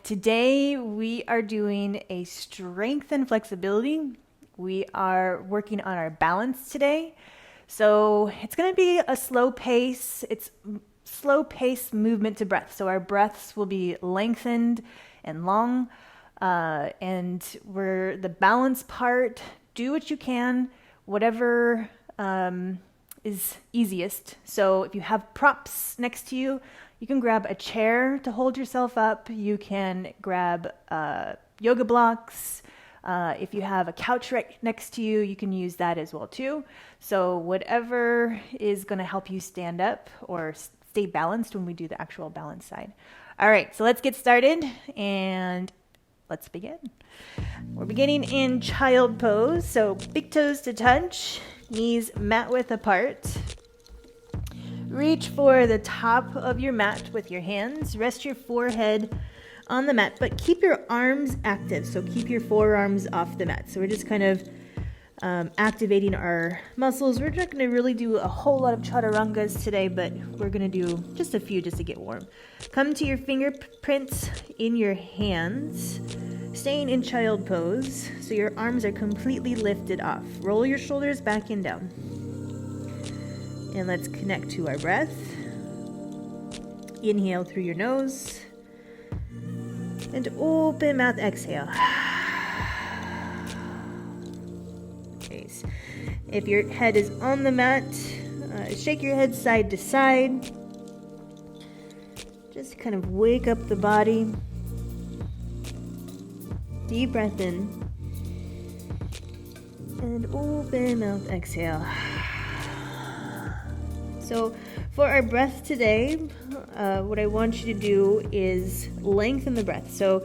Today we are doing a strength and flexibility. We are working on our balance today. So it's going to be a slow pace. It's slow pace movement to breath. So our breaths will be lengthened and long. And we're the balance part. Do what you can, whatever is easiest. So if you have props next to you, you can grab a chair to hold yourself up. You can grab yoga blocks. If you have a couch right next to you, you can use that as well too. So whatever is going to help you stand up or stay balanced when we do the actual balance side. All right, so let's get started and let's begin. We're beginning in child pose. So big toes to touch, knees mat width apart. Reach for the top of your mat with your hands. Rest your forehead on the mat, but keep your arms active. So keep your forearms off the mat. So we're just kind of activating our muscles. We're not going to really do a whole lot of chaturangas today, but we're going to do just a few just to get warm. Come to your fingerprints in your hands, staying in child pose. So your arms are completely lifted off. Roll your shoulders back and down. And let's connect to our breath. Inhale through your nose. And open mouth, exhale. Nice. If your head is on the mat, shake your head side to side. Just kind of wake up the body. Deep breath in. And open mouth, exhale. So for our breath today, what I want you to do is lengthen the breath. So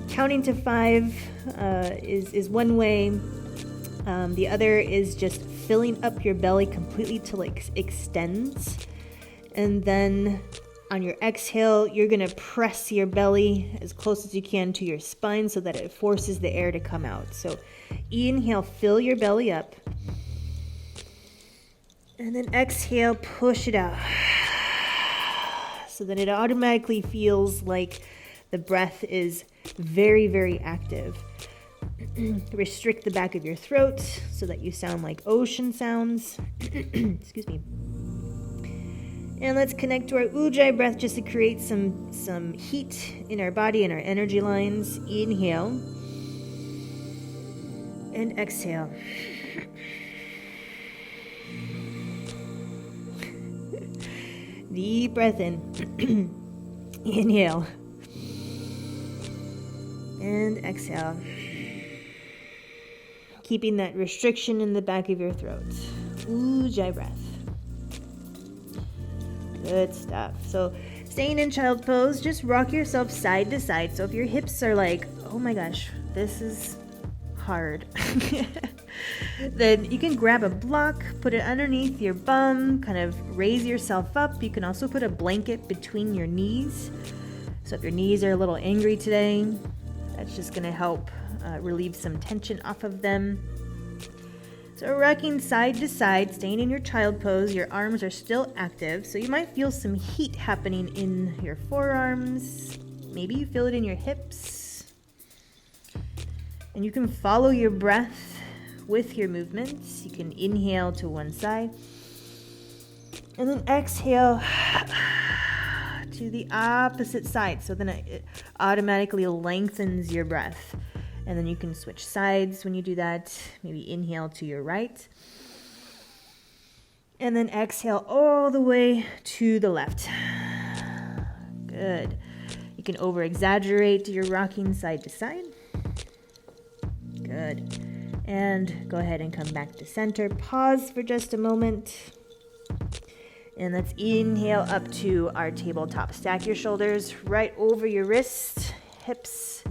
counting to 5 is one way. The other is just filling up your belly completely till it extends. And then on your exhale, you're going to press your belly as close as you can to your spine so that it forces the air to come out. So inhale, fill your belly up. And then exhale, push it out. So that it automatically feels like the breath is very, very active. Restrict the back of your throat so that you sound like ocean sounds. Excuse me. And let's connect to our Ujjayi breath just to create some heat in our body and our energy lines. Inhale. And exhale. Deep breath in. Inhale. And exhale. Keeping that restriction in the back of your throat. Ujjayi breath. Good stuff. So staying in child pose, just rock yourself side to side. So if your hips are like, oh my gosh, this is hard. Then you can grab a block, put it underneath your bum, kind of raise yourself up. You can also put a blanket between your knees. So if your knees are a little angry today, that's just going to help relieve some tension off of them. So rocking side to side, staying in your child pose, your arms are still active. So you might feel some heat happening in your forearms. Maybe you feel it in your hips. And you can follow your breath with your movements. You can inhale to one side and then exhale to the opposite side. So then it automatically lengthens your breath. And then you can switch sides when you do that. Maybe inhale to your right. And then exhale all the way to the left. Good. You can over exaggerate your rocking side to side. Good. And go ahead and come back to center. Pause for just a moment. And let's inhale up to our tabletop. Stack your shoulders right over your wrists, hips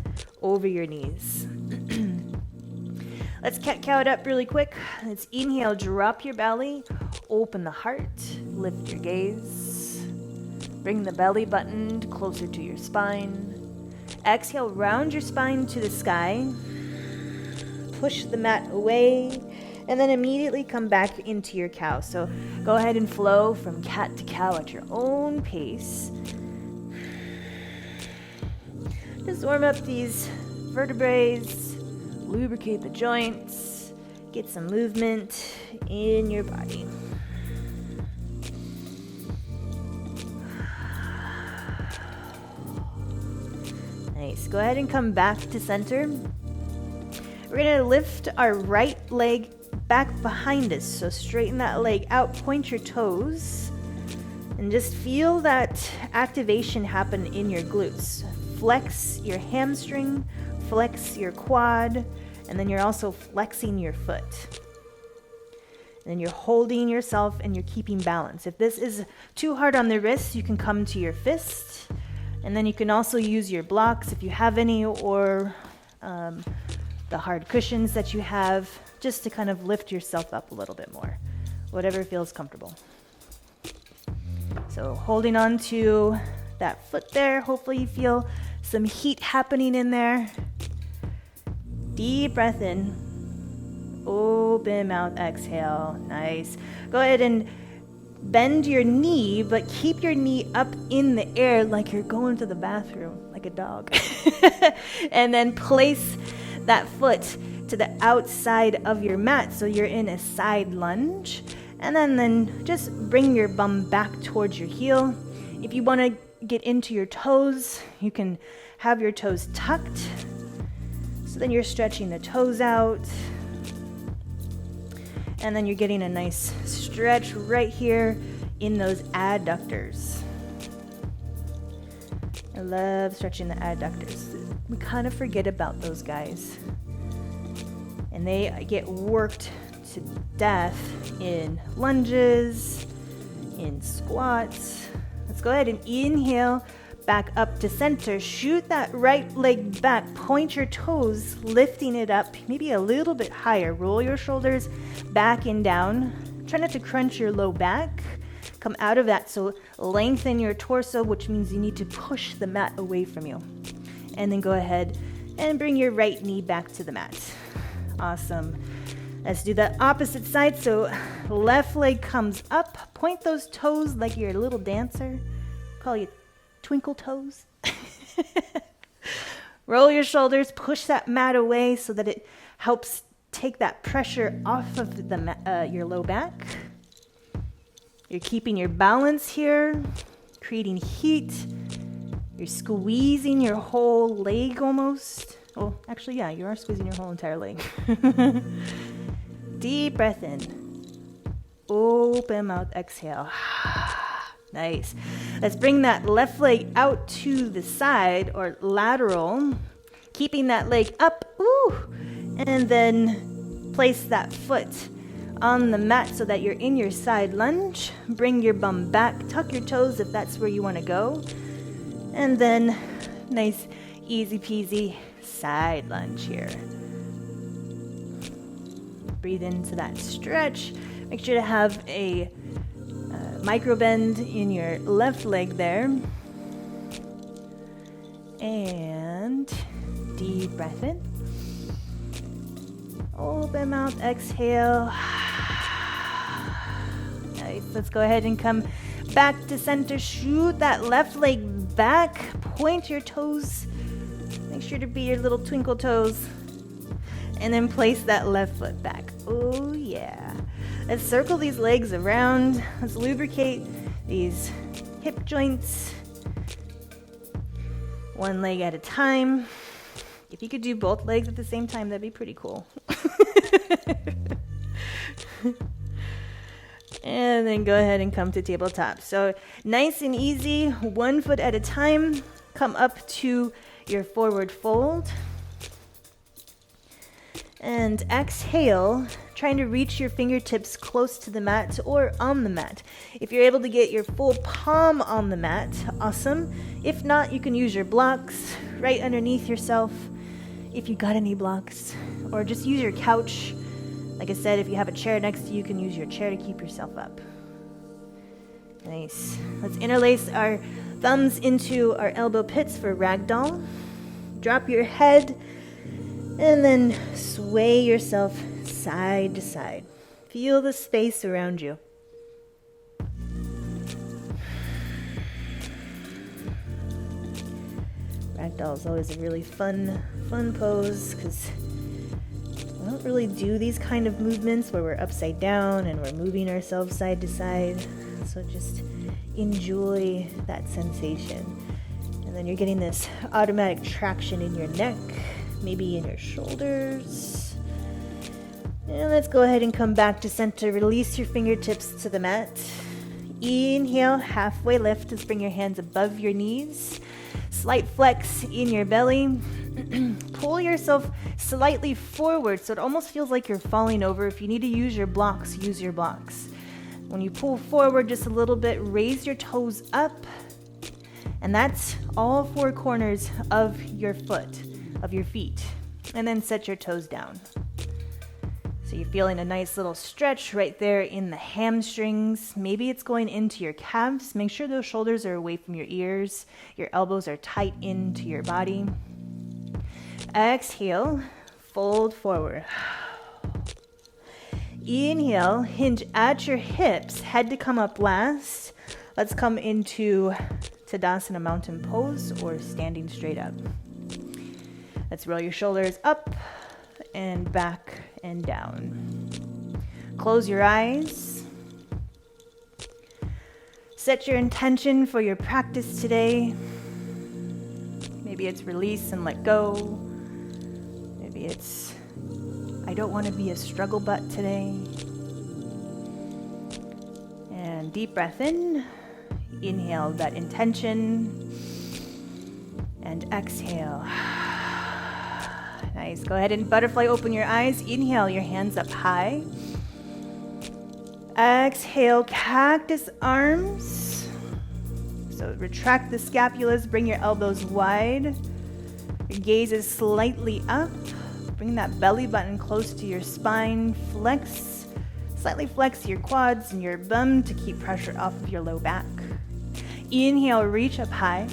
over your knees. Let's cat-cow it up really quick. Let's inhale, drop your belly, open the heart, lift your gaze. Bring the belly button closer to your spine. Exhale, round your spine to the sky. Push the mat away, and then immediately come back into your cow. So go ahead and flow from cat to cow at your own pace. Just warm up these vertebrae, lubricate the joints, get some movement in your body. Nice. Go ahead and come back to center. We're going to lift our right leg back behind us. So straighten that leg out, point your toes, and just feel that activation happen in your glutes. Flex your hamstring, flex your quad, and then you're also flexing your foot. And then you're holding yourself and you're keeping balance. If this is too hard on the wrist, you can come to your fist. And then you can also use your blocks if you have any, or the hard cushions that you have, just to kind of lift yourself up a little bit more, whatever feels comfortable. So holding on to that foot there, hopefully you feel some heat happening in there. Deep breath in, open mouth, exhale. Nice. Go ahead and bend your knee, but keep your knee up in the air like you're going to the bathroom, like a dog. And then place that foot to the outside of your mat, so you're in a side lunge. And then just bring your bum back towards your heel. If you want to get into your toes, you can have your toes tucked. So then you're stretching the toes out. And then you're getting a nice stretch right here in those adductors. I love stretching the adductors. We kind of forget about those guys. And they get worked to death in lunges, in squats. Let's go ahead and inhale, back up to center. Shoot that right leg back, point your toes, lifting it up, maybe a little bit higher. Roll your shoulders back and down. Try not to crunch your low back. Come out of that, so lengthen your torso, which means you need to push the mat away from you. And then go ahead and bring your right knee back to the mat. Awesome. Let's do the opposite side. So left leg comes up. Point those toes like you're a little dancer. Call you twinkle toes. Roll your shoulders. Push that mat away so that it helps take that pressure off of the your low back. You're keeping your balance here, creating heat. You're squeezing your whole leg almost. Oh, actually, yeah, you are squeezing your whole entire leg. Deep breath in. Open mouth, exhale. Nice. Let's bring that left leg out to the side or lateral, keeping that leg up. Ooh. And then place that foot on the mat so that you're in your side lunge. Bring your bum back. Tuck your toes if that's where you want to go. And then nice, easy peasy side lunge here. Breathe into that stretch. Make sure to have a micro bend in your left leg there. And deep breath in. Open mouth, exhale. Nice. Let's go ahead and come back to center. Shoot that left leg back. Point your toes. Make sure to be your little twinkle toes. And then place that left foot back. Oh yeah. Let's circle these legs around. Let's lubricate these hip joints. One leg at a time. If you could do both legs at the same time, that'd be pretty cool. And then go ahead and come to tabletop. So nice and easy, 1 foot at a time. Come up to your forward fold. And exhale, trying to reach your fingertips close to the mat or on the mat. If you're able to get your full palm on the mat, awesome. If not, you can use your blocks right underneath yourself if you got any blocks, or just use your couch. Like I said, if you have a chair next to you, you can use your chair to keep yourself up. Nice. Let's interlace our thumbs into our elbow pits for ragdoll. Drop your head and then sway yourself side to side. Feel the space around you. Ragdoll is always a really fun pose because we don't really do these kind of movements where we're upside down and we're moving ourselves side to side. So just enjoy that sensation. And then you're getting this automatic traction in your neck, maybe in your shoulders. And let's go ahead and come back to center. Release your fingertips to the mat. Inhale, halfway lift. Let's bring your hands above your knees. Slight flex in your belly. Pull yourself slightly forward so it almost feels like you're falling over. If you need to use your blocks, use your blocks. When you pull forward just a little bit, raise your toes up. And that's all four corners of your feet. And then set your toes down. So you're feeling a nice little stretch right there in the hamstrings. Maybe it's going into your calves. Make sure those shoulders are away from your ears. Your elbows are tight into your body. Exhale, fold forward. Inhale, hinge at your hips, head to come up last. Let's come into Tadasana Mountain Pose or standing straight up. Let's roll your shoulders up and back and down. Close your eyes. Set your intention for your practice today. Maybe it's release and let go. Maybe it's I don't want to be a struggle butt today. And deep breath in. Inhale that intention. And exhale. Nice. Go ahead and butterfly open your eyes. Inhale your hands up high. Exhale, cactus arms. So retract the scapulas, bring your elbows wide. Your gaze is slightly up. Bring that belly button close to your spine. Slightly flex your quads and your bum to keep pressure off of your low back. Inhale, reach up high.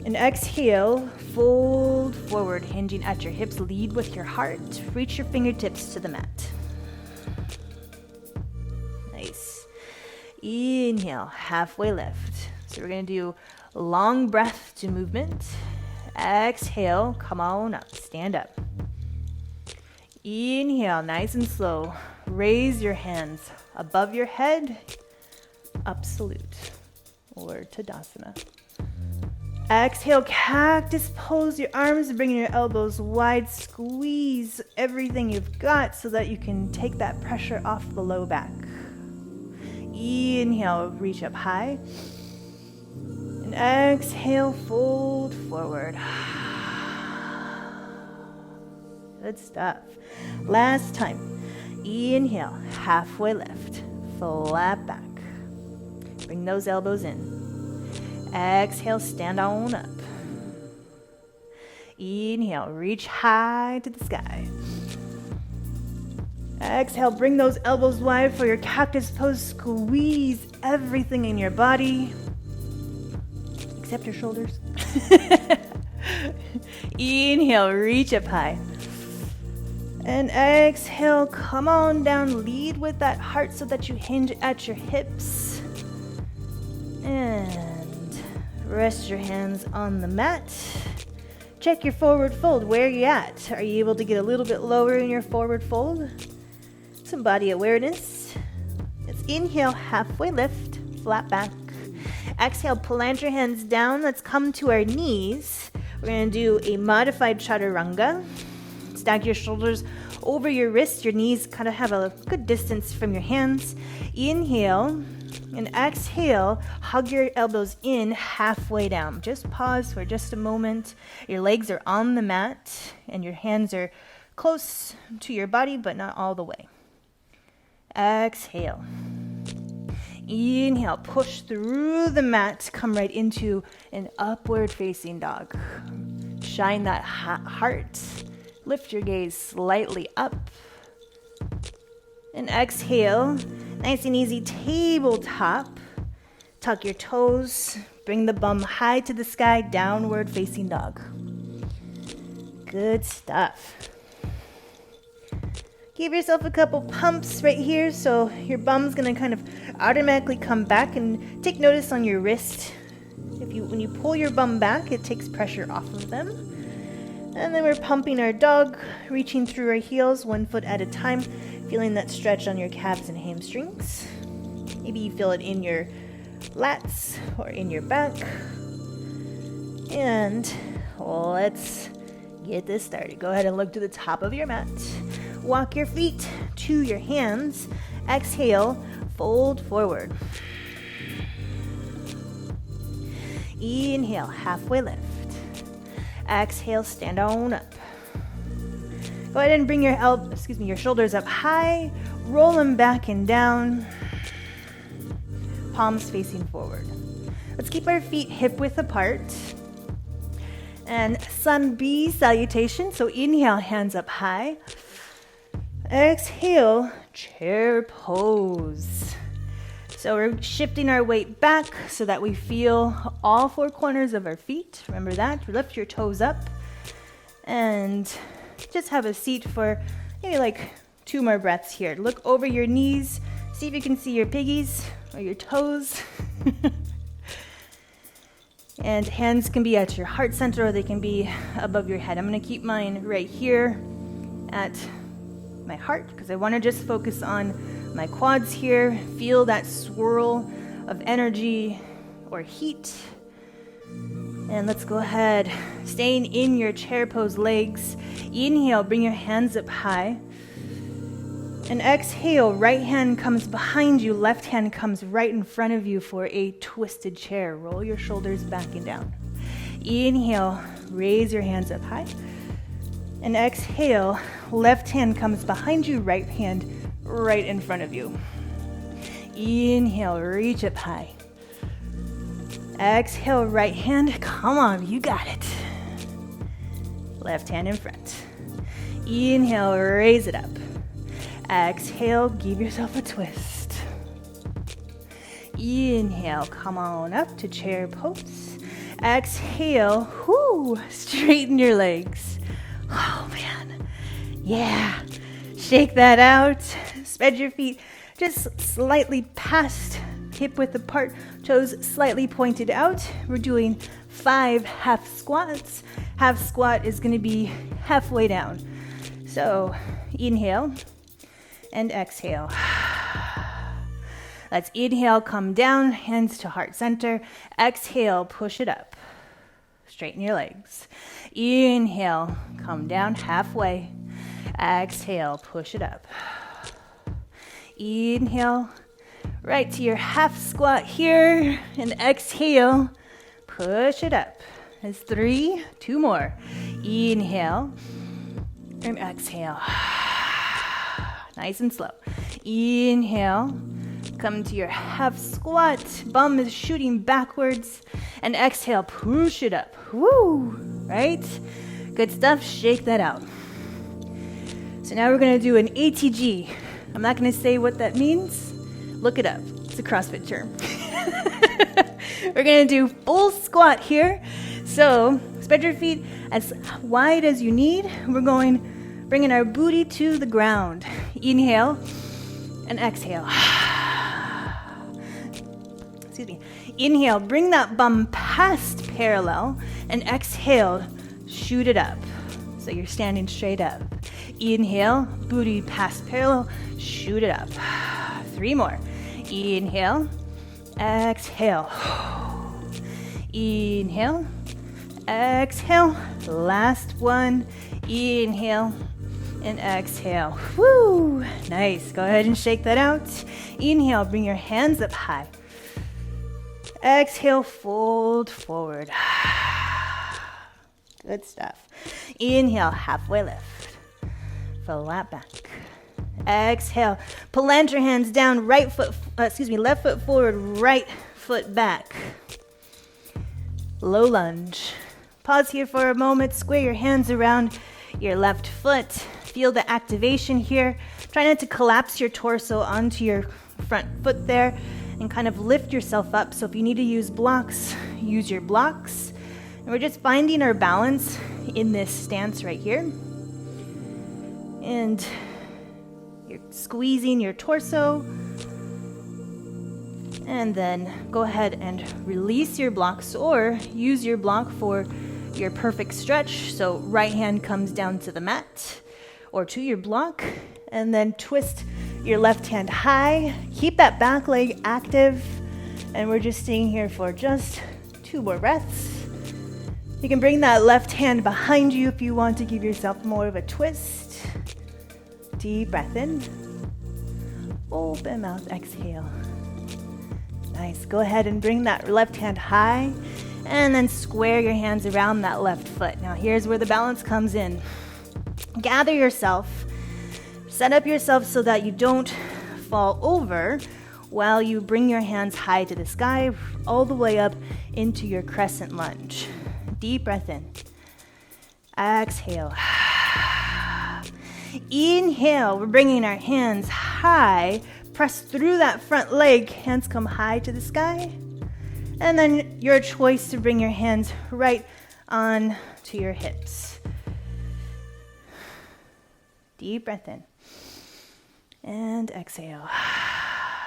And exhale, fold forward, hinging at your hips. Lead with your heart. Reach your fingertips to the mat. Nice. Inhale, halfway lift. So we're going to do long breath to movement. Exhale, come on up, stand up. Inhale, nice and slow. Raise your hands above your head. Up salute or Tadasana. Exhale, cactus pose. Your arms, bringing your elbows wide. Squeeze everything you've got so that you can take that pressure off the low back. Inhale, reach up high. And exhale, fold forward. Good stuff. Last time. Inhale, halfway lift. Flat back. Bring those elbows in. Exhale, stand on up. Inhale, reach high to the sky. Exhale, bring those elbows wide for your cactus pose. Squeeze everything in your body, except your shoulders. Inhale, reach up high. And exhale, come on down. Lead with that heart so that you hinge at your hips. And rest your hands on the mat. Check your forward fold. Where are you at? Are you able to get a little bit lower in your forward fold? Some body awareness. Let's inhale, halfway lift, flat back. Exhale, plant your hands down. Let's come to our knees. We're going to do a modified chaturanga. Stack your shoulders over your wrists. Your knees kind of have a good distance from your hands. Inhale. And exhale, hug your elbows in halfway down. Just pause for just a moment. Your legs are on the mat and your hands are close to your body, but not all the way. Exhale. Inhale, push through the mat. Come right into an upward facing dog. Shine that heart. Lift your gaze slightly up. And exhale. Nice and easy, tabletop. Tuck your toes. Bring the bum high to the sky, downward facing dog. Good stuff. Give yourself a couple pumps right here so your bum's gonna kind of automatically come back, and take notice on your wrist When you pull your bum back, it takes pressure off of them. And then we're pumping our dog, reaching through our heels 1 foot at a time, feeling that stretch on your calves and hamstrings. Maybe you feel it in your lats or in your back. And let's get this started. Go ahead and look to the top of your mat. Walk your feet to your hands. Exhale, fold forward. Inhale, halfway lift. Exhale, stand on up. Go ahead and bring your shoulders up high. Roll them back and down. Palms facing forward. Let's keep our feet hip width apart. And sun B salutation. So inhale, hands up high. Exhale, chair pose. So we're shifting our weight back so that we feel all 4 corners of our feet. Remember that. Lift your toes up. And just have a seat for maybe like 2 more breaths here. Look over your knees. See if you can see your piggies or your toes. And hands can be at your heart center or they can be above your head. I'm going to keep mine right here at my heart because I want to just focus on my quads here. Feel that swirl of energy or heat. And let's go ahead. Staying in your chair pose legs. Inhale, bring your hands up high. And exhale, right hand comes behind you, left hand comes right in front of you for a twisted chair. Roll your shoulders back and down. Inhale, raise your hands up high. And exhale, left hand comes behind you, right hand right in front of you. Inhale, reach up high. Exhale, right hand, come on, you got it. Left hand in front. Inhale, raise it up. Exhale, give yourself a twist. Inhale, come on up to chair pose. Exhale, straighten your legs. Oh man, yeah. Shake that out. Spread your feet just slightly past, hip width apart, toes slightly pointed out. We're doing 5 half squats. Half squat is going to be halfway down. So inhale. And exhale. Let's inhale, come down, hands to heart center. Exhale, push it up. Straighten your legs. Inhale, come down halfway. Exhale, push it up. Inhale, right to your half squat here. And exhale, push it up. That's 3, 2 more. Inhale, and exhale. Nice and slow. Inhale, come to your half squat. Bum is shooting backwards. And exhale, push it up. Woo! Right? Good stuff. Shake that out. So now we're going to do an ATG. I'm not going to say what that means. Look it up. It's a CrossFit term. We're going to do full squat here. So spread your feet as wide as you need. We're going bringing our booty to the ground. Inhale and exhale. Excuse me. Inhale, bring that bum past parallel, and exhale, shoot it up. So you're standing straight up. Inhale, booty past parallel, shoot it up. 3 more. Inhale, exhale. Inhale, exhale. Last one. Inhale and exhale. Woo! Nice. Go ahead and shake that out. Inhale, bring your hands up high. Exhale, fold forward. Good stuff. Inhale, halfway lift. Flat back. Exhale, plant your hands down, left foot forward, right foot back. Low lunge. Pause here for a moment, square your hands around your left foot. Feel the activation here. Try not to collapse your torso onto your front foot there and kind of lift yourself up. So if you need to use blocks, use your blocks. And we're just finding our balance in this stance right here. And you're squeezing your torso. And then go ahead and release your blocks or use your block for your perfect stretch. So right hand comes down to the mat or to your block, and then twist your left hand high. Keep that back leg active, and we're just staying here for just 2 more breaths. You can bring that left hand behind you if you want to give yourself more of a twist. Deep breath in. Open mouth, exhale. Nice. Go ahead and bring that left hand high and then square your hands around that left foot. Now here's where the balance comes in. Gather yourself, set up yourself so that you don't fall over while you bring your hands high to the sky, all the way up into your crescent lunge. Deep breath in. Exhale. Inhale, we're bringing our hands high. Press through that front leg, hands come high to the sky. And then your choice to bring your hands right on to your hips. Deep breath in. And exhale.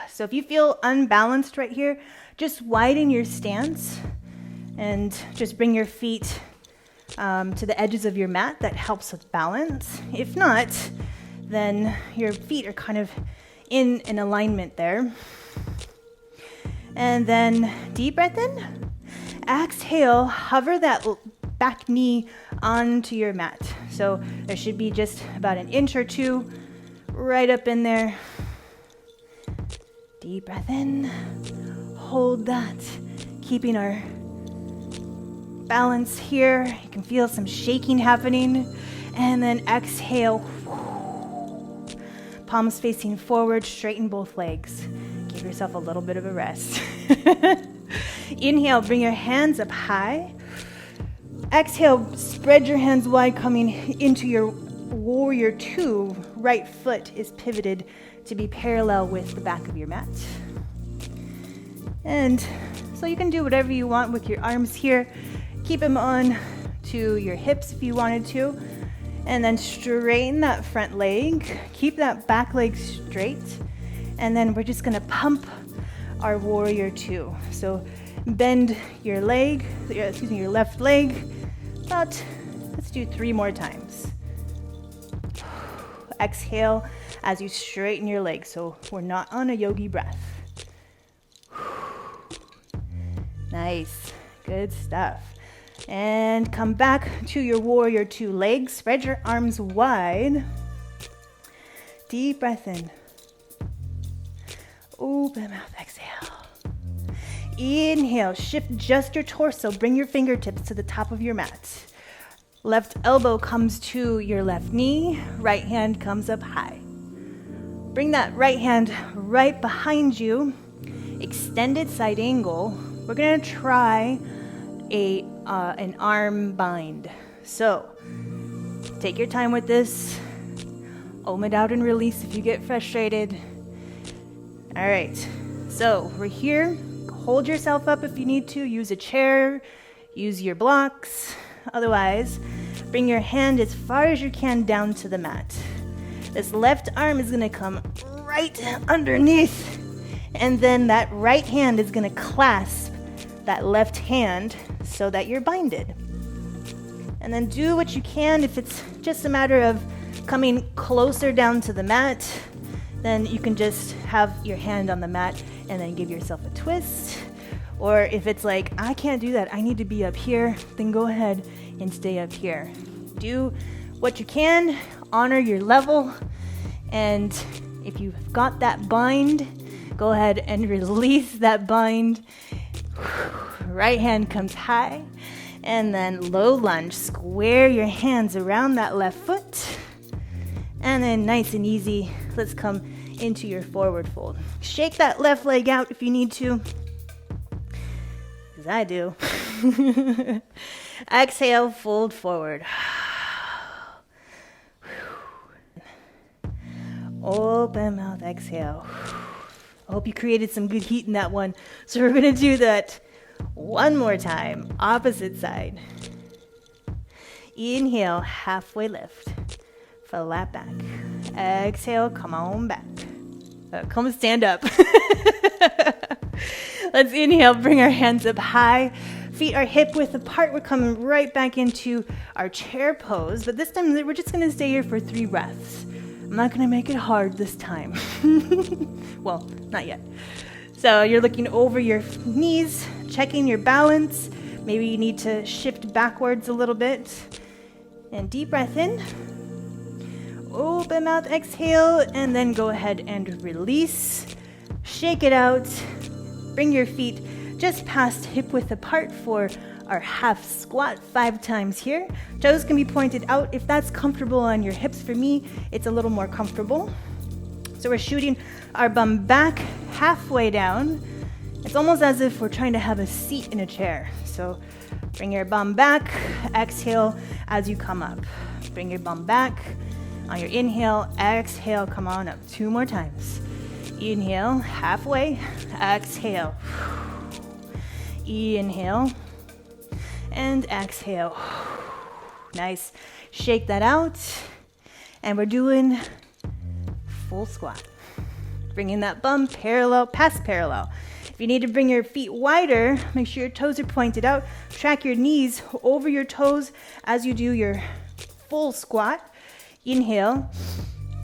So if you feel unbalanced right here, just widen your stance and just bring your feet to the edges of your mat. That helps with balance. If not, then your feet are kind of in an alignment there. And then deep breath in. Exhale, hover that back knee onto your mat. So there should be just about an inch or two right up in there. Deep breath in. Hold that, keeping our balance here. You can feel some shaking happening. And then exhale. Palms facing forward, straighten both legs. Give yourself a little bit of a rest. Inhale, bring your hands up high. Exhale, spread your hands wide, coming into your warrior 2. Right foot is pivoted to be parallel with the back of your mat. And so you can do whatever you want with your arms here. Keep them on to your hips if you wanted to. And then straighten that front leg. Keep that back leg straight. And then we're just gonna pump our warrior 2. So bend your leg, your left leg. Let's do 3 more times. Exhale as you straighten your legs. So we're not on a yogi breath. Nice, good stuff. And come back to your warrior 2 legs. Spread your arms wide. Deep breath in. Open mouth, exhale. Inhale, shift just your torso. Bring your fingertips to the top of your mat. Left elbow comes to your left knee. Right hand comes up high. Bring that right hand right behind you. Extended side angle. We're gonna try an arm bind. So take your time with this. Om it out and release if you get frustrated. All right, so we're here. Hold yourself up if you need to. Use a chair, use your blocks. Otherwise, bring your hand as far as you can down to the mat. This left arm is gonna come right underneath, and then that right hand is gonna clasp that left hand so that you're binded. And then do what you can. If it's just a matter of coming closer down to the mat, then you can just have your hand on the mat and then give yourself a twist. Or if it's like, I can't do that, I need to be up here, then go ahead and stay up here. Do what you can, honor your level, and if you've got that bind, go ahead and release that bind. Right hand comes high, and then low lunge. Square your hands around that left foot, and then nice and easy, let's come into your forward fold. Shake that left leg out if you need to, because I do. Exhale, fold forward. Open mouth, exhale. I hope you created some good heat in that one. So we're going to do that one more time. Opposite side. Inhale, halfway lift. Flat back. Exhale, come on back. Come stand up. Let's inhale, bring our hands up high. Feet are hip width apart. We're coming right back into our chair pose, but this time we're just gonna stay here for 3 breaths. I'm not gonna make it hard this time. Well, not yet. So you're looking over your knees, checking your balance. Maybe you need to shift backwards a little bit. And deep breath in. Open mouth, exhale, and then go ahead and release. Shake it out. Bring your feet just past hip width apart for our half squat 5 times here. Toes can be pointed out if that's comfortable on your hips. For me, it's a little more comfortable. So we're shooting our bum back halfway down. It's almost as if we're trying to have a seat in a chair. So bring your bum back, exhale as you come up. Bring your bum back. On your inhale, exhale, come on up. 2 more times. Inhale, halfway, exhale. Inhale and exhale. Nice. Shake that out. And we're doing full squat. Bringing that bum parallel, past parallel. If you need to bring your feet wider, make sure your toes are pointed out. Track your knees over your toes as you do your full squat. Inhale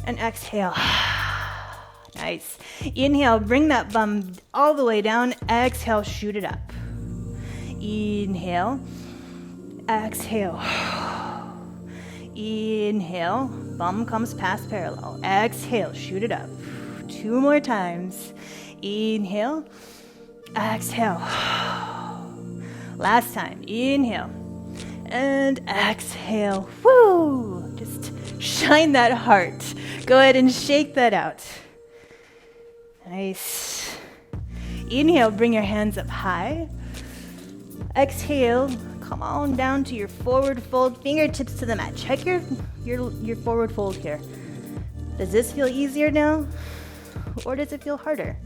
and exhale. Nice. Inhale, bring that bum all the way down. Exhale, shoot it up. Inhale, exhale. Inhale, bum comes past parallel. Exhale, shoot it up. 2 more times. Inhale, exhale. Last time. Inhale and exhale. Woo! Just shine that heart. Go ahead and shake that out. Nice. Inhale, bring your hands up high. Exhale, come on down to your forward fold, fingertips to the mat. Check your forward fold here. Does this feel easier now? Or does it feel harder?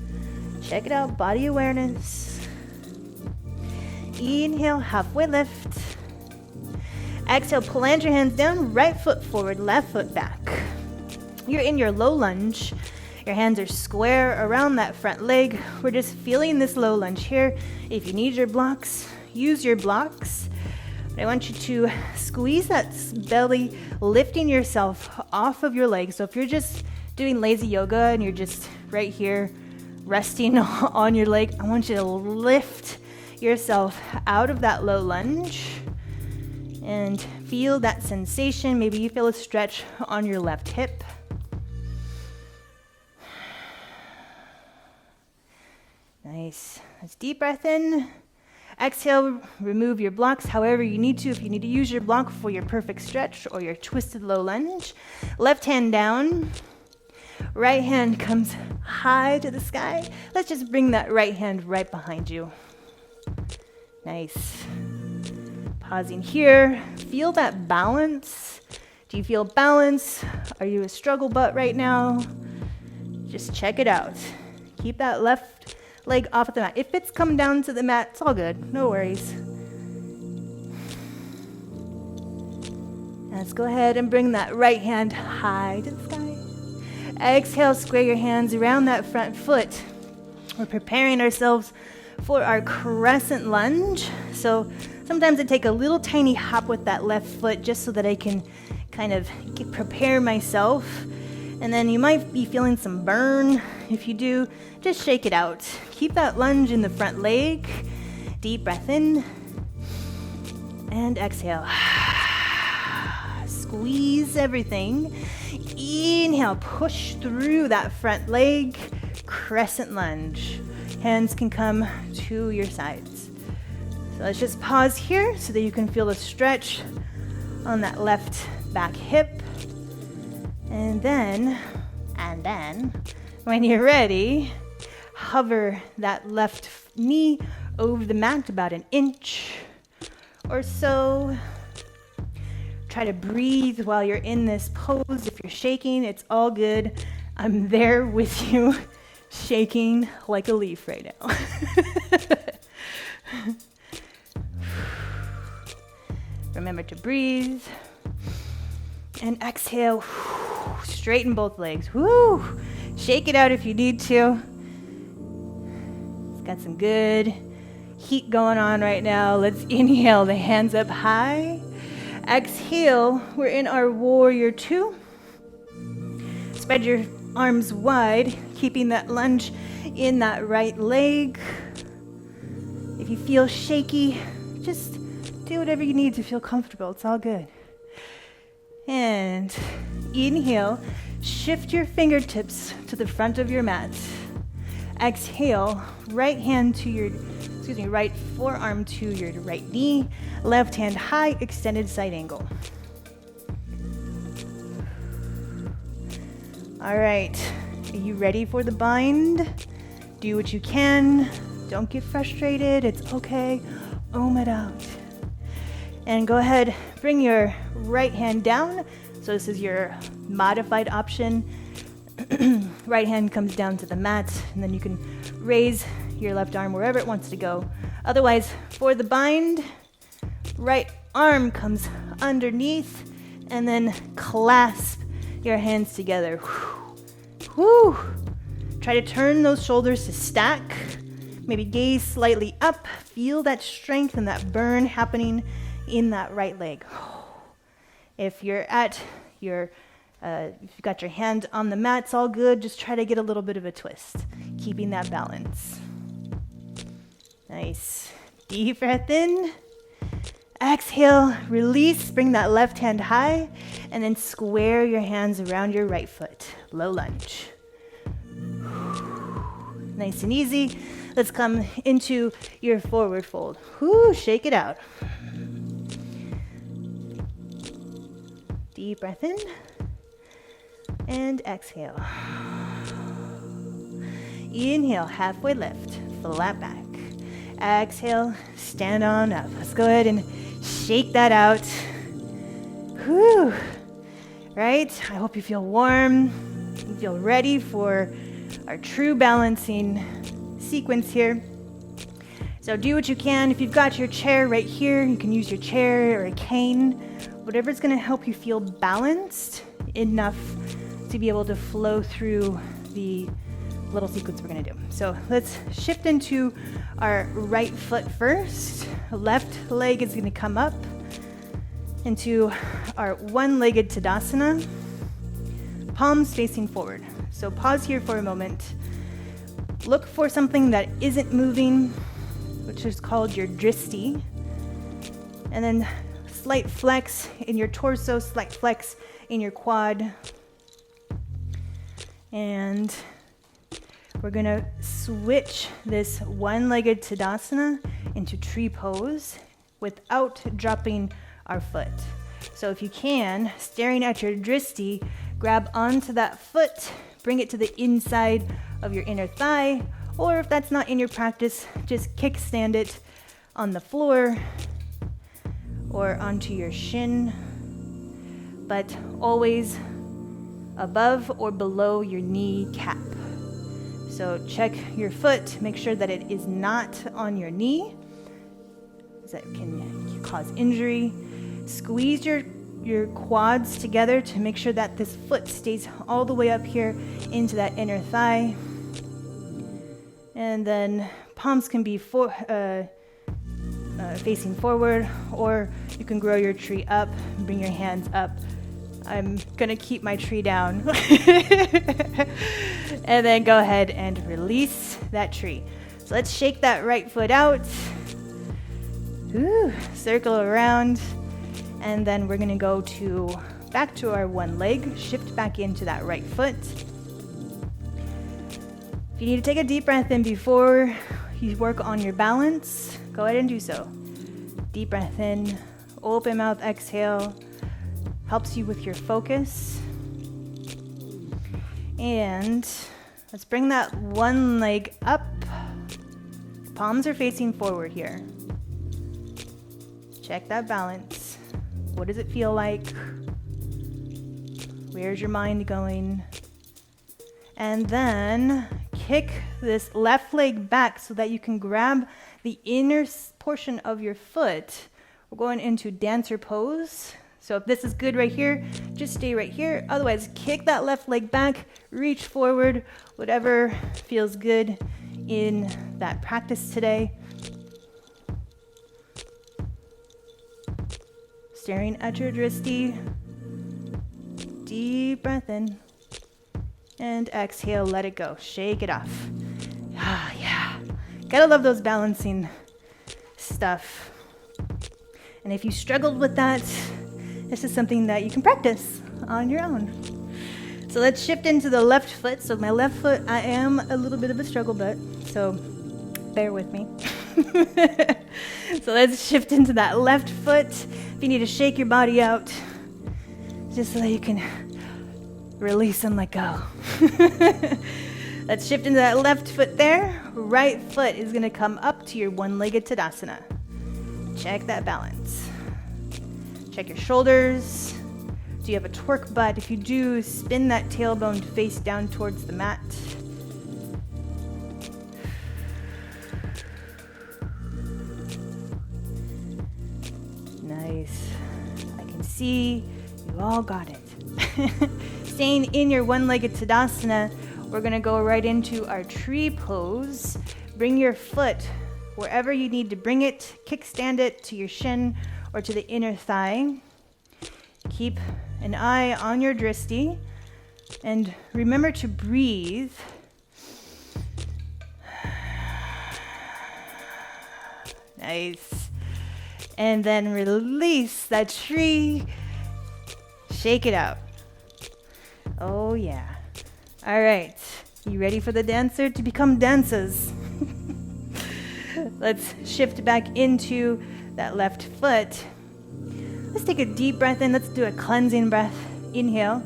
Check it out, body awareness. Inhale, halfway lift. Exhale, plant your hands down, right foot forward, left foot back. You're in your low lunge. Your hands are square around that front leg. We're just feeling this low lunge here. If you need your blocks, use your blocks. But I want you to squeeze that belly, lifting yourself off of your legs. So if you're just doing lazy yoga and you're just right here resting on your leg, I want you to lift yourself out of that low lunge and feel that sensation. Maybe you feel a stretch on your left hip. Nice. Let's deep breath in. Exhale, remove your blocks however you need to. If you need to use your block for your perfect stretch or your twisted low lunge. Left hand down. Right hand comes high to the sky. Let's just bring that right hand right behind you. Nice. Pausing here. Feel that balance. Do you feel balance? Are you a struggle butt right now? Just check it out. Keep that left leg off of the mat. If it's come down to the mat, it's all good. No worries. Let's go ahead and bring that right hand high to the sky. Exhale, square your hands around that front foot. We're preparing ourselves for our crescent lunge. So sometimes I take a little tiny hop with that left foot just so that I can kind of prepare myself. And then you might be feeling some burn. If you do, just shake it out. Keep that lunge in the front leg. Deep breath in and exhale. Squeeze everything. Inhale, push through that front leg. Crescent lunge. Hands can come to your sides. So let's just pause here so that you can feel the stretch on that left back hip. And then, when you're ready, hover that left knee over the mat about an inch or so. Try to breathe while you're in this pose. If you're shaking, it's all good. I'm there with you, shaking like a leaf right now. Remember to breathe. And exhale, straighten both legs. Woo! Shake it out if you need to. Got some good heat going on right now. Let's inhale the hands up high. Exhale, we're in our warrior two. Spread your arms wide, keeping that lunge in that right leg. If you feel shaky, just do whatever you need to feel comfortable. It's all good. And inhale, shift your fingertips to the front of your mat. Exhale, right forearm to your right knee, left hand high, extended side angle. All right, are you ready for the bind? Do what you can. Don't get frustrated. It's okay. Ohm it out. And go ahead, bring your right hand down. So this is your modified option. Right hand comes down to the mat, and then you can raise your left arm wherever it wants to go. Otherwise, for the bind, right arm comes underneath, and then clasp your hands together. Whew. Try to turn those shoulders to stack. Maybe gaze slightly up. Feel that strength and that burn happening in that right leg. If you're at your, if you've got your hand on the mat, it's all good. Just try to get a little bit of a twist, keeping that balance. Nice. Deep breath in. Exhale, release, bring that left hand high, and then square your hands around your right foot. Low lunge. Nice and easy. Let's come into your forward fold. Whoo, shake it out. Deep breath in, and exhale. Inhale, halfway lift, flat back. Exhale, stand on up. Let's go ahead and shake that out. Whew. Right? I hope you feel warm. You feel ready for our true balancing sequence here. So do what you can. If you've got your chair right here, you can use your chair or a cane, whatever's going to help you feel balanced enough to be able to flow through the little sequence we're going to do. So let's shift into our right foot first. Left leg is going to come up into our one-legged Tadasana, palms facing forward. So pause here for a moment. Look for something that isn't moving, which is called your dristi. And then slight flex in your torso, slight flex in your quad. And we're gonna switch this one-legged Tadasana into tree pose without dropping our foot. So if you can, staring at your dristi, grab onto that foot, bring it to the inside of your inner thigh, or if that's not in your practice, just kickstand it on the floor or onto your shin, but always above or below your knee cap. So check your foot, make sure that it is not on your knee, because that can cause injury. Squeeze your quads together to make sure that this foot stays all the way up here into that inner thigh. And then palms can be facing forward, or you can grow your tree up, bring your hands up. I'm gonna keep my tree down. And then go ahead and release that tree. So let's shake that right foot out. Ooh, circle around. And then we're gonna go back to our one leg, shift back into that right foot. If you need to take a deep breath in before you work on your balance, go ahead and do so. Deep breath in, open mouth, exhale. Helps you with your focus. And let's bring that one leg up. Palms are facing forward here. Check that balance. What does it feel like? Where's your mind going? And then kick this left leg back so that you can grab the inner portion of your foot. We're going into dancer pose. So if this is good right here, just stay right here. Otherwise, kick that left leg back, reach forward, whatever feels good in that practice today. Staring at your drishti. Deep breath in. And exhale, let it go. Shake it off. Ah, yeah. Gotta love those balancing stuff. And if you struggled with that, this is something that you can practice on your own. So let's shift into the left foot. So my left foot, I am a little bit of a struggle butt, so bear with me. So let's shift into that left foot. If you need to shake your body out, just so that you can release and let go. Let's shift into that left foot there. Right foot is going to come up to your one-legged Tadasana. Check that balance. Check your shoulders. Do you have a twerk butt? If you do, spin that tailbone face down towards the mat. Nice. I can see you all got it. Staying in your one-legged Tadasana, we're going to go right into our tree pose. Bring your foot wherever you need to bring it. Kickstand it to your shin or to the inner thigh. Keep an eye on your drishti and remember to breathe. Nice. And then release that tree. Shake it out. Oh yeah. All right. You ready for the dancer to become dancers? Let's shift back into that left foot. Let's take a deep breath in. Let's do a cleansing breath. Inhale.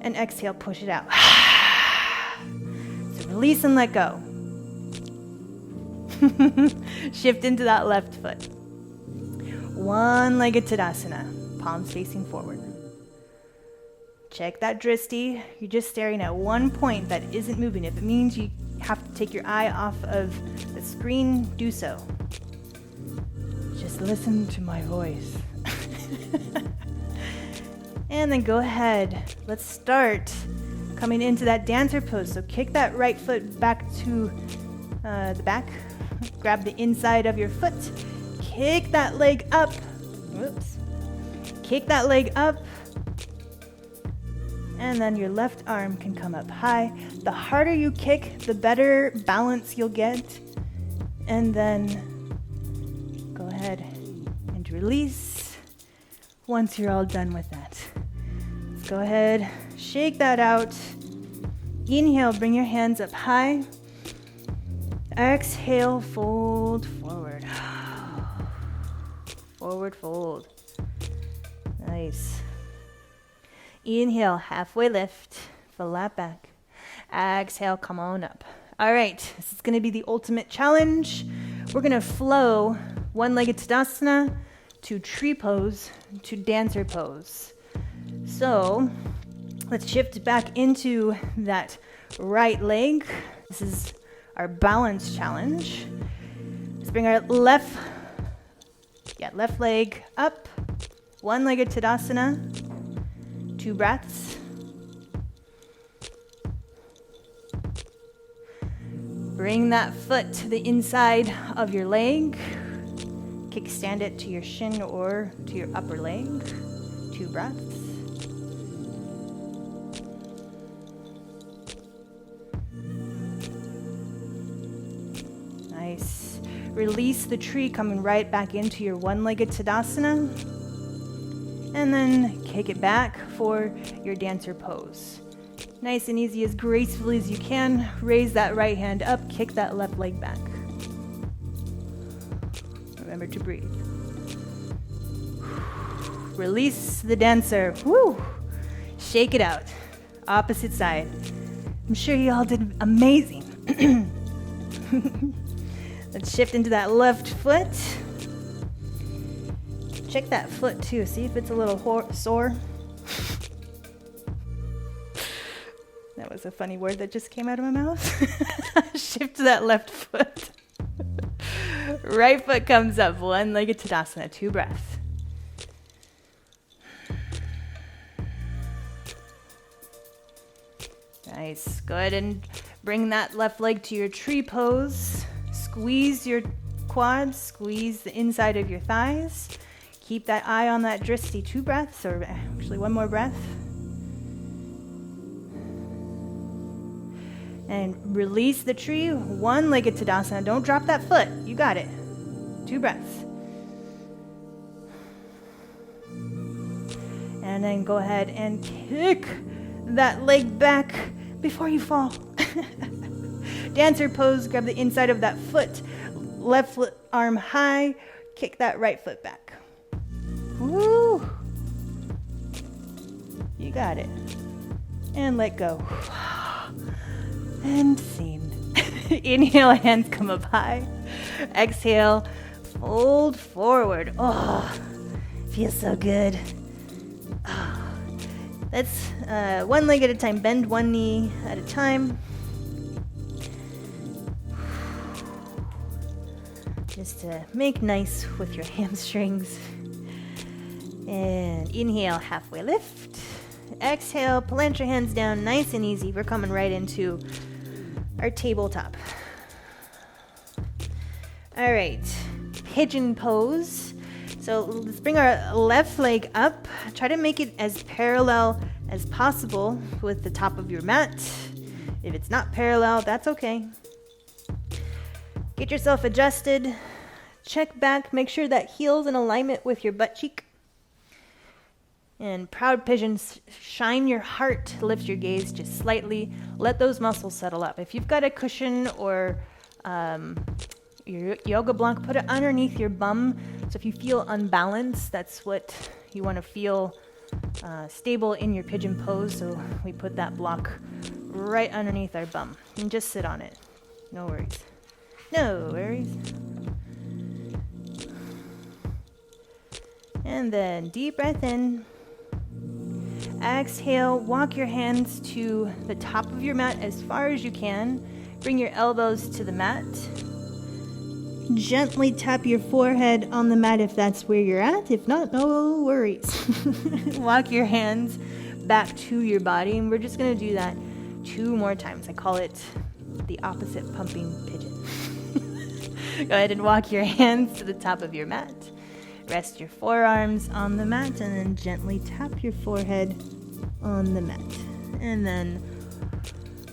And exhale, push it out. So release and let go. Shift into that left foot. One-legged Tadasana. Palms facing forward. Check that drishti. You're just staring at one point that isn't moving. If it means you have to take your eye off of the screen, do so. Just listen to my voice. And then go ahead. Let's start coming into that dancer pose. So kick that right foot back to the back. Grab the inside of your foot. Kick that leg up. Whoops. Kick that leg up. And then your left arm can come up high. The harder you kick, the better balance you'll get. And then go ahead and release once you're all done with that. Let's go ahead, shake that out. Inhale, bring your hands up high. Exhale, fold forward. Forward fold. Nice. Inhale, halfway lift, flat back. Exhale, come on up. All right, this is gonna be the ultimate challenge. We're gonna flow one-legged Tadasana to tree pose to dancer pose. So let's shift back into that right leg. This is our balance challenge. Let's bring our left leg up, one-legged Tadasana. 2 breaths. Bring that foot to the inside of your leg. Kickstand it to your shin or to your upper leg. 2 breaths. Nice. Release the tree, coming right back into your one-legged Tadasana. And then kick it back for your dancer pose. Nice and easy, as gracefully as you can. Raise that right hand up, kick that left leg back. Remember to breathe. Release the dancer. Woo! Shake it out. Opposite side. I'm sure you all did amazing. Let's shift into that left foot. Check that foot too. See if it's a little sore. That was a funny word that just came out of my mouth. Shift to that left foot. Right foot comes up, one-legged Tadasana, 2 breaths. Nice. Go ahead and Bring that left leg to your tree pose. Squeeze your quads, squeeze the inside of your thighs. Keep that eye on that drishti, 2 breaths, or actually 1 more breath. And release the tree, 1-legged Tadasana. Don't drop that foot. You got it. 2 breaths. And then go ahead and kick that leg back before you fall. Dancer pose, grab the inside of that foot. Left arm high, kick that right foot back. Woo! You got it. And let go. And seam. Inhale, hands come up high. Exhale, fold forward. Oh, feels so good. Oh. Let's 1 leg at a time. Bend 1 knee at a time. Just to make nice with your hamstrings. And inhale, halfway lift. Exhale, plant your hands down, nice and easy. We're coming right into our tabletop. All right, pigeon pose. So let's bring our left leg up. Try to make it as parallel as possible with the top of your mat. If it's not parallel, that's okay. Get yourself adjusted. Check back, make sure that heel's in alignment with your butt cheek. And proud pigeon, shine your heart, lift your gaze just slightly. Let those muscles settle up. If you've got a cushion or your yoga block, put it underneath your bum. So if you feel unbalanced, that's what you want to feel stable in your pigeon pose. So we put that block right underneath our bum and just sit on it. No worries. No worries. And then deep breath in. Exhale, walk your hands to the top of your mat as far as you can. Bring your elbows to the mat. Gently tap your forehead on the mat if that's where you're at. If not, no worries. Walk your hands back to your body, and we're just going to do that 2 more times. I call it the opposite pumping pigeon. Go ahead and walk your hands to the top of your mat. Rest your forearms on the mat and then gently tap your forehead on the mat. And then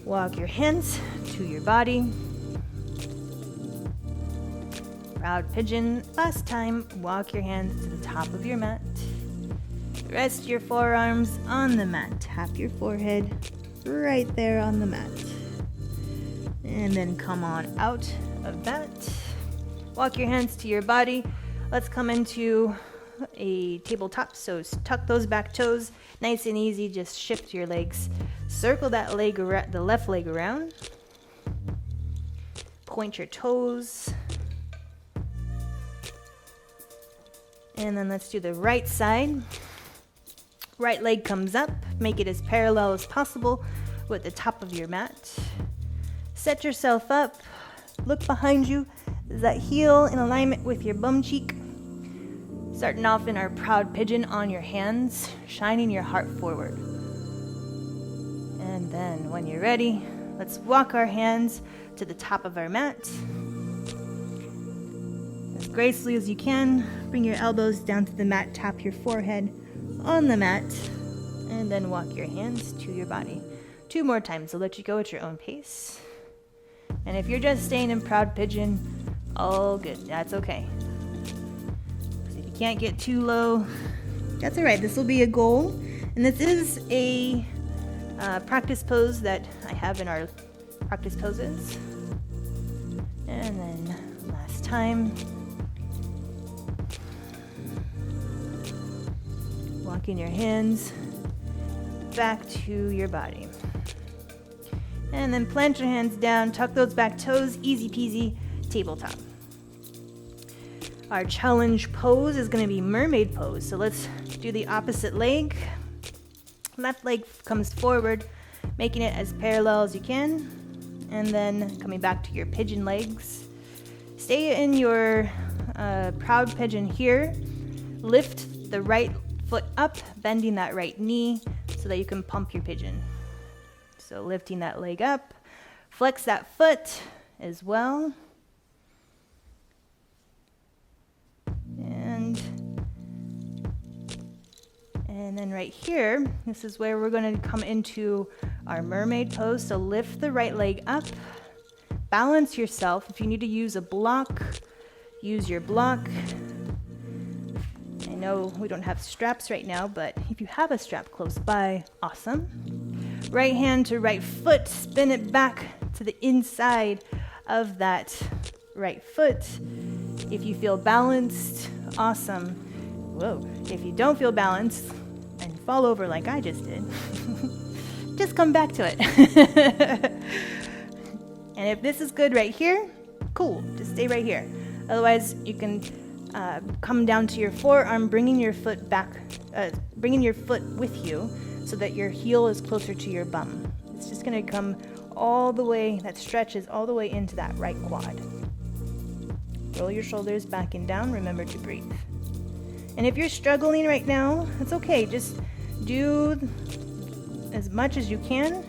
walk your hands to your body. Proud pigeon. Last time, walk your hands to the top of your mat. Rest your forearms on the mat. Tap your forehead right there on the mat. And then come on out of that. Walk your hands to your body. Let's come into a tabletop. So tuck those back toes, nice and easy. Just shift your legs. Circle that leg, the left leg around. Point your toes. And then let's do the right side. Right leg comes up. Make it as parallel as possible with the top of your mat. Set yourself up. Look behind you. Is that heel in alignment with your bum cheek? Starting off in our proud pigeon on your hands, shining your heart forward. And then when you're ready, let's walk our hands to the top of our mat. As gracefully as you can, bring your elbows down to the mat, tap your forehead on the mat, and then walk your hands to your body. 2 more times. I'll let you go at your own pace. And if you're just staying in proud pigeon, all good. That's okay. If you can't get too low, that's all right. This will be a goal. And this is a practice pose that I have in our practice poses. And then last time. Walking your hands back to your body. And then plant your hands down, tuck those back toes, easy peasy, tabletop. Our challenge pose is going to be mermaid pose. So let's do the opposite leg. Left leg comes forward, making it as parallel as you can. And then coming back to your pigeon legs. Stay in your proud pigeon here. Lift the right foot up, bending that right knee so that you can pump your pigeon. So lifting that leg up, Flex that foot as well. And then right here, this is where we're going to come into our mermaid pose. So lift the right leg up, balance yourself. If you need to use a block, use your block. I know we don't have straps right now, but if you have a strap close by, awesome. Right hand to right foot, spin it back to the inside of that right foot. If you feel balanced, awesome. Whoa, if you don't feel balanced and fall over like I just did, just come back to it. And if this is good right here, cool, just stay right here. Otherwise, you can come down to your forearm, bringing your foot back, bringing your foot with you so that your heel is closer to your bum. It's just gonna come all the way, that stretches all the way into that right quad. Roll your shoulders back and down, remember to breathe. And if you're struggling right now, it's okay, just do as much as you can.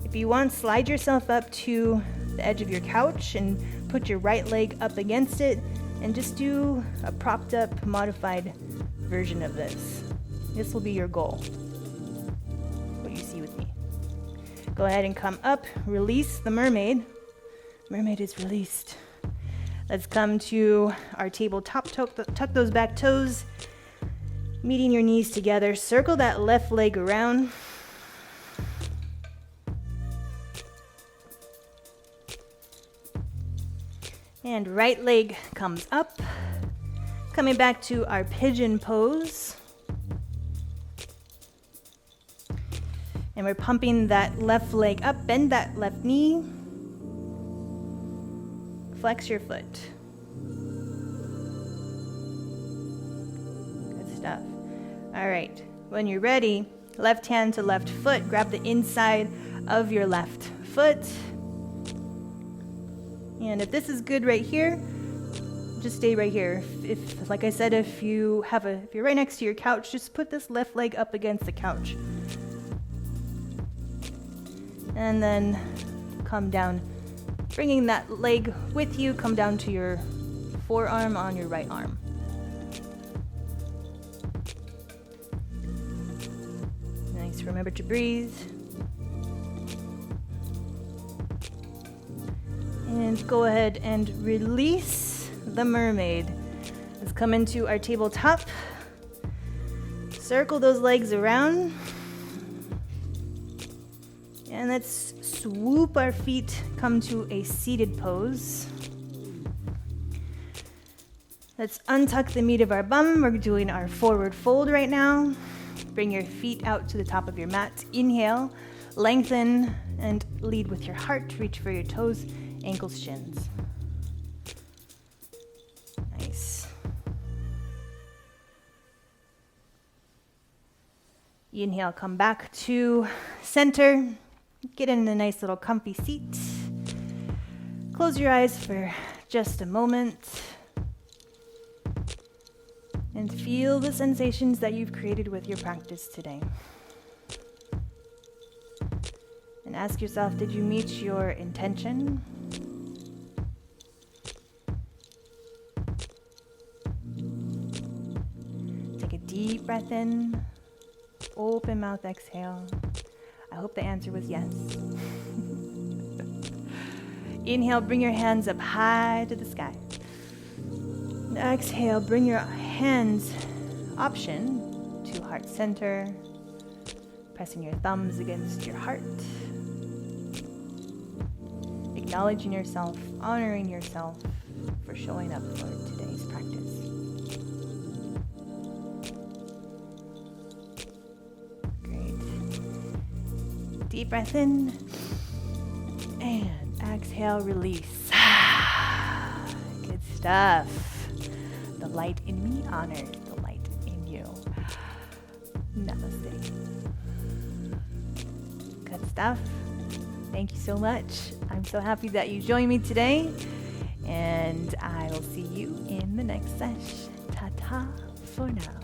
If you want, slide yourself up to the edge of your couch and put your right leg up against it and just do a propped up, modified version of this. This will be your goal, what you see with me. Go ahead and come up, release the mermaid. Mermaid is released. Let's come to our tabletop, tuck those back toes, meeting your knees together. Circle that left leg around. And right leg comes up. Coming back to our pigeon pose. And we're pumping that left leg up, bend that left knee. Flex your foot. Good stuff. All right, when you're ready, left hand to left foot, grab the inside of your left foot. And if this is good right here, just stay right here. If like I said, if you're right next to your couch, just put this left leg up against the couch. And then come down, bringing that leg with you, come down to your forearm on your right arm. Nice, remember to breathe. And go ahead and release the mermaid. Let's come into our tabletop. Circle those legs around. And let's swoop our feet, come to a seated pose. Let's untuck the meat of our bum. We're doing our forward fold right now. Bring your feet out to the top of your mat. Inhale, lengthen, and lead with your heart. Reach for your toes, ankles, shins. Nice. Inhale, come back to center. Get in a nice little comfy seat. Close your eyes for just a moment. And feel the sensations that you've created with your practice today. And ask yourself, did you meet your intention? Take a deep breath in. Open mouth, exhale. I hope the answer was yes. Inhale, bring your hands up high to the sky. Exhale, bring your hands, option, to heart center. Pressing your thumbs against your heart. Acknowledging yourself, honoring yourself for showing up for today's practice. Deep breath in and exhale, release. Good stuff. The light in me honors the light in you. Namaste. Good stuff. Thank you so much. I'm so happy that you joined me today, and I will see you in the next session. Ta-ta for now.